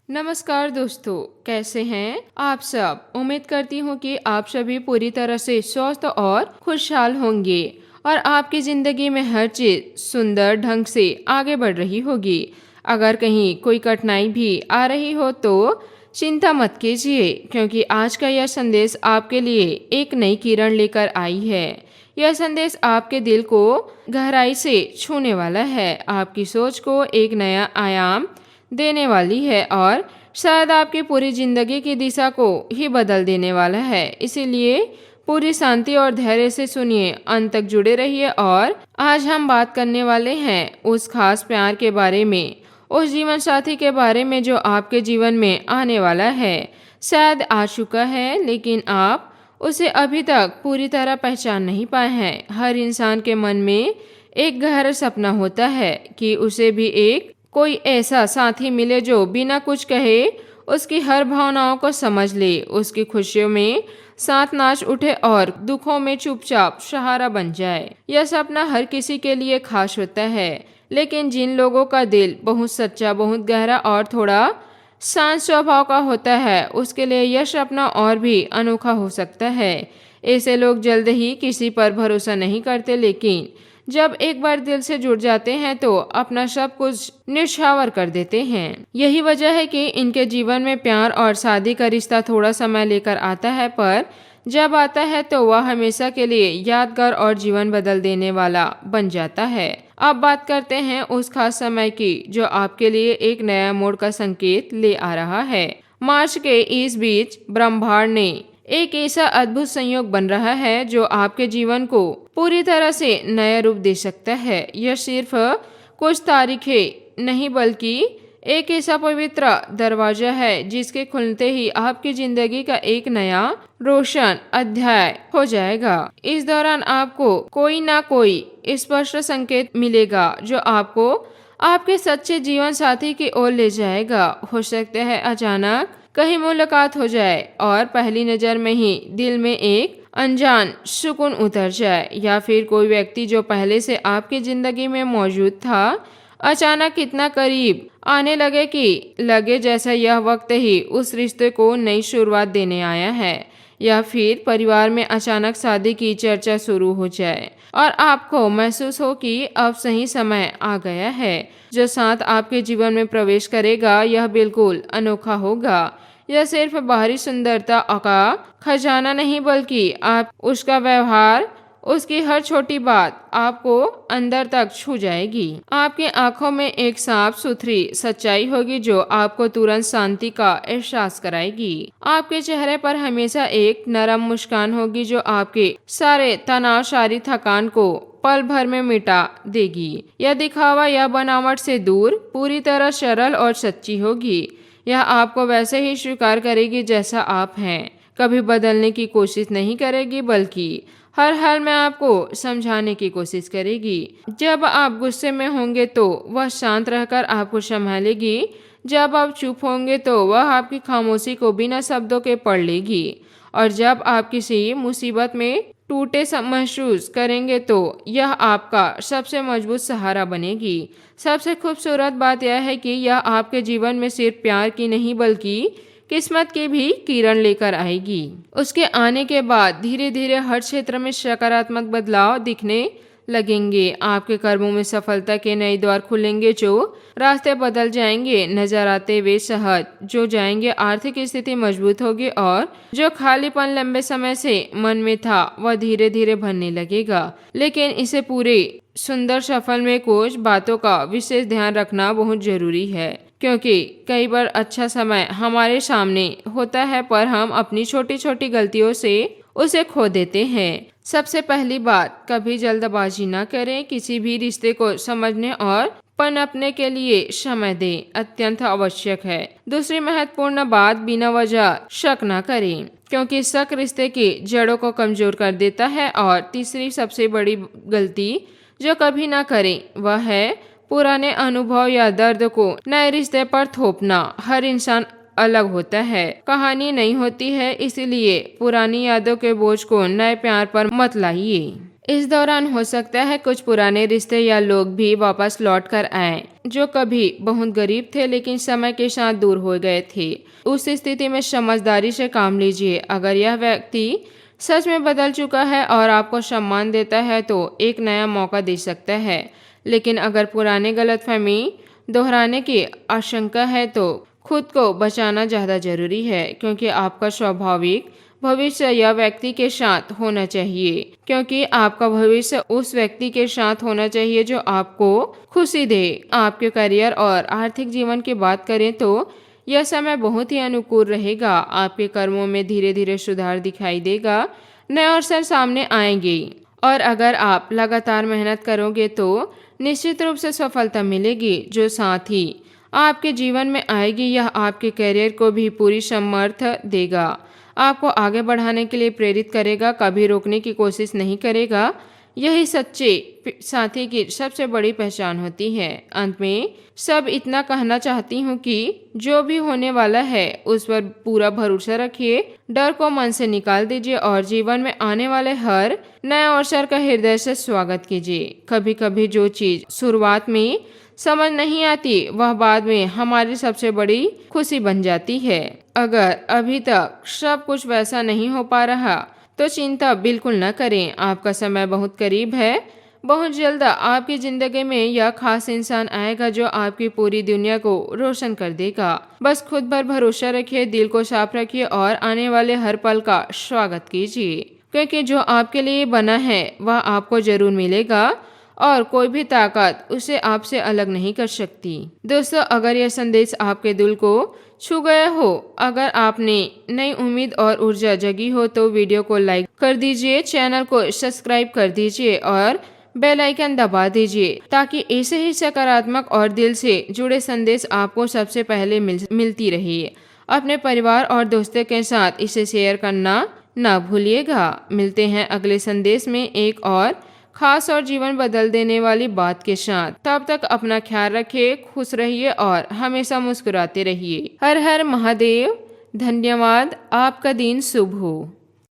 नमस्कार दोस्तों, कैसे हैं आप सब। उम्मीद करती हूँ कि आप सभी पूरी तरह से स्वस्थ और खुशहाल होंगे और आपकी ज़िंदगी में हर चीज़ सुंदर ढंग से आगे बढ़ रही होगी। अगर कहीं कोई कठिनाई भी आ रही हो तो चिंता मत कीजिए, क्योंकि आज का यह संदेश आपके लिए एक नई किरण लेकर आई है। यह संदेश आपके दिल को गहराई से छूने वाला है, आपकी सोच को एक नया आयाम देने वाली है और शायद आपकी पूरी जिंदगी की दिशा को ही बदल देने वाला है। इसीलिए पूरी शांति और धैर्य से सुनिए, अंत तक जुड़े रहिए। और आज हम बात करने वाले हैं उस खास प्यार के बारे में, उस जीवन साथी के बारे में जो आपके जीवन में आने वाला है। शायद आ चुका है, लेकिन आप उसे अभी तक पूरी तरह पहचान नहीं पाए हैं। हर इंसान के मन में एक गहरा सपना होता है कि उसे भी एक कोई ऐसा साथी मिले जो बिना कुछ कहे उसकी हर भावनाओं को समझ ले, उसकी खुशियों में साथ नाच उठे और दुखों में चुपचाप सहारा बन जाए। यह सपना हर किसी के लिए खास होता है, लेकिन जिन लोगों का दिल बहुत सच्चा, बहुत गहरा और थोड़ा शांत स्वभाव का होता है, उसके लिए यह सपना और भी अनोखा हो सकता है। ऐसे लोग जल्द ही किसी पर भरोसा नहीं करते, लेकिन जब एक बार दिल से जुड़ जाते हैं तो अपना सब कुछ निछावर कर देते हैं। यही वजह है कि इनके जीवन में प्यार और शादी का रिश्ता थोड़ा समय लेकर आता है, पर जब आता है तो वह हमेशा के लिए यादगार और जीवन बदल देने वाला बन जाता है। अब बात करते हैं उस खास समय की जो आपके लिए एक नया मोड़ का संकेत ले आ रहा है। मार्च के इस बीच ब्रह्मांड ने एक ऐसा अद्भुत संयोग बन रहा है जो आपके जीवन को पूरी तरह से नया रूप दे सकता है। यह सिर्फ कुछ तारीखें नहीं, बल्कि एक ऐसा पवित्र दरवाजा है जिसके खुलते ही आपकी जिंदगी का एक नया रोशन अध्याय हो जाएगा। इस दौरान आपको कोई ना कोई स्पष्ट संकेत मिलेगा जो आपको आपके सच्चे जीवन साथी की ओर ले जाएगा। हो सकता है अचानक कहीं मुलाकात हो जाए और पहली नज़र में ही दिल में एक अनजान सुकून उतर जाए, या फिर कोई व्यक्ति जो पहले से आपकी जिंदगी में मौजूद था अचानक कितना करीब आने लगे कि लगे जैसा यह वक्त ही उस रिश्ते को नई शुरुआत देने आया है। या फिर परिवार में अचानक शादी की चर्चा शुरू हो जाए और आपको महसूस हो कि अब सही समय आ गया है। जो साथ आपके जीवन में प्रवेश करेगा यह बिल्कुल अनोखा होगा। यह सिर्फ बाहरी सुंदरता का खजाना नहीं, बल्कि आप उसका व्यवहार, उसकी हर छोटी बात आपको अंदर तक छू जाएगी। आपकी आंखों में एक साफ सुथरी सच्चाई होगी जो आपको तुरंत शांति का एहसास कराएगी। आपके चेहरे पर हमेशा एक नरम मुस्कान होगी जो आपके सारे तनाव, सारी थकान को पल भर में मिटा देगी। यह दिखावा या बनावट से दूर पूरी तरह सरल और सच्ची होगी। यह आपको वैसे ही स्वीकार करेगी जैसा आप हैं, कभी बदलने की कोशिश नहीं करेगी, बल्कि हर हाल में आपको समझाने की कोशिश करेगी। जब आप गुस्से में होंगे तो वह शांत रहकर आपको संभालेगी, जब आप चुप होंगे तो वह आपकी खामोशी को बिना शब्दों के पढ़ लेगी, और जब आप किसी मुसीबत में टूटे महसूस करेंगे तो यह आपका सबसे मजबूत सहारा बनेगी। सबसे खूबसूरत बात यह है कि यह आपके जीवन में सिर्फ प्यार की नहीं, बल्कि किस्मत की भी किरण लेकर आएगी। उसके आने के बाद धीरे धीरे हर क्षेत्र में सकारात्मक बदलाव दिखने लगेंगे। आपके कर्मों में सफलता के नए द्वार खुलेंगे, जो रास्ते बदल जाएंगे, नजर आते वे सहज जो जाएंगे, आर्थिक स्थिति मजबूत होगी और जो खालीपन लंबे समय से मन में था वह धीरे धीरे भरने लगेगा। लेकिन इसे पूरे सुंदर सफल में कुछ बातों का विशेष ध्यान रखना बहुत जरूरी है, क्योंकि कई बार अच्छा समय हमारे सामने होता है पर हम अपनी छोटी छोटी गलतियों से उसे खो देते हैं। सबसे पहली बात, कभी जल्दबाजी न करें। किसी भी रिश्ते को समझने और पनपने के लिए समय दें, अत्यंत आवश्यक है। दूसरी महत्वपूर्ण बात, बिना वजह शक न करें, क्योंकि शक रिश्ते की जड़ों को कमजोर कर देता है। और तीसरी सबसे बड़ी गलती जो कभी ना करें वह है पुराने अनुभव या दर्द को नए रिश्ते पर थोपना। हर इंसान अलग होता है, कहानी नहीं होती है, इसीलिए पुरानी यादों के बोझ को नए प्यार पर मत लाइए। इस दौरान हो सकता है कुछ पुराने रिश्ते या लोग भी वापस लौट कर आए जो कभी बहुत गरीब थे लेकिन समय के साथ दूर हो गए थे। उस स्थिति में समझदारी से काम लीजिए। अगर यह व्यक्ति सच में बदल चुका है और आपको सम्मान देता है तो एक नया मौका दे सकता है, लेकिन अगर पुराने गलतफहमी दोहराने की आशंका है तो खुद को बचाना ज़्यादा जरूरी है, क्योंकि आपका स्वाभाविक भविष्य या व्यक्ति के साथ होना चाहिए क्योंकि आपका भविष्य उस व्यक्ति के साथ होना चाहिए जो आपको खुशी दे। आपके करियर और आर्थिक जीवन की बात करें तो यह समय बहुत ही अनुकूल रहेगा। आपके कर्मों में धीरे धीरे सुधार दिखाई देगा, नए अवसर सामने आएंगे और अगर आप लगातार मेहनत करोगे तो निश्चित रूप से सफलता मिलेगी जो साथ ही आपके जीवन में आएगी। यह आपके करियर को भी पूरी समर्थ देगा, आपको आगे बढ़ाने के लिए प्रेरित करेगा, कभी रोकने की कोशिश नहीं करेगा। यही सच्चे साथी की सबसे बड़ी पहचान होती है। अंत में सब इतना कहना चाहती हूँ कि जो भी होने वाला है उस पर पूरा भरोसा रखिए, डर को मन से निकाल दीजिए और जीवन में आने वाले हर नए अवसर का हृदय से स्वागत कीजिए। कभी कभी जो चीज शुरुआत में समझ नहीं आती वह बाद में हमारी सबसे बड़ी खुशी बन जाती है। अगर अभी तक सब कुछ वैसा नहीं हो पा रहा तो चिंता बिल्कुल न करें, आपका समय बहुत करीब है। बहुत जल्द आपकी जिंदगी में यह खास इंसान आएगा जो आपकी पूरी दुनिया को रोशन कर देगा। बस खुद पर भरोसा रखिए, दिल को साफ रखिए और आने वाले हर पल का स्वागत कीजिए, क्योंकि जो आपके लिए बना है वह आपको जरूर मिलेगा और कोई भी ताकत उसे आपसे अलग नहीं कर सकती। दोस्तों, अगर यह संदेश आपके दिल को छू गया हो, अगर आपने नई उम्मीद और ऊर्जा जगी हो तो वीडियो को लाइक कर दीजिए, चैनल को सब्सक्राइब कर दीजिए और बेल आइकन दबा दीजिए ताकि ऐसे ही सकारात्मक और दिल से जुड़े संदेश आपको सबसे पहले मिलती रहे। अपने परिवार और दोस्तों के साथ इसे शेयर करना ना भूलिएगा। मिलते हैं अगले संदेश में एक और खास और जीवन बदल देने वाली बात के साथ। तब तक अपना ख्याल रखिए, खुश रहिए और हमेशा मुस्कुराते रहिए। हर हर महादेव। धन्यवाद। आपका दिन शुभ हो।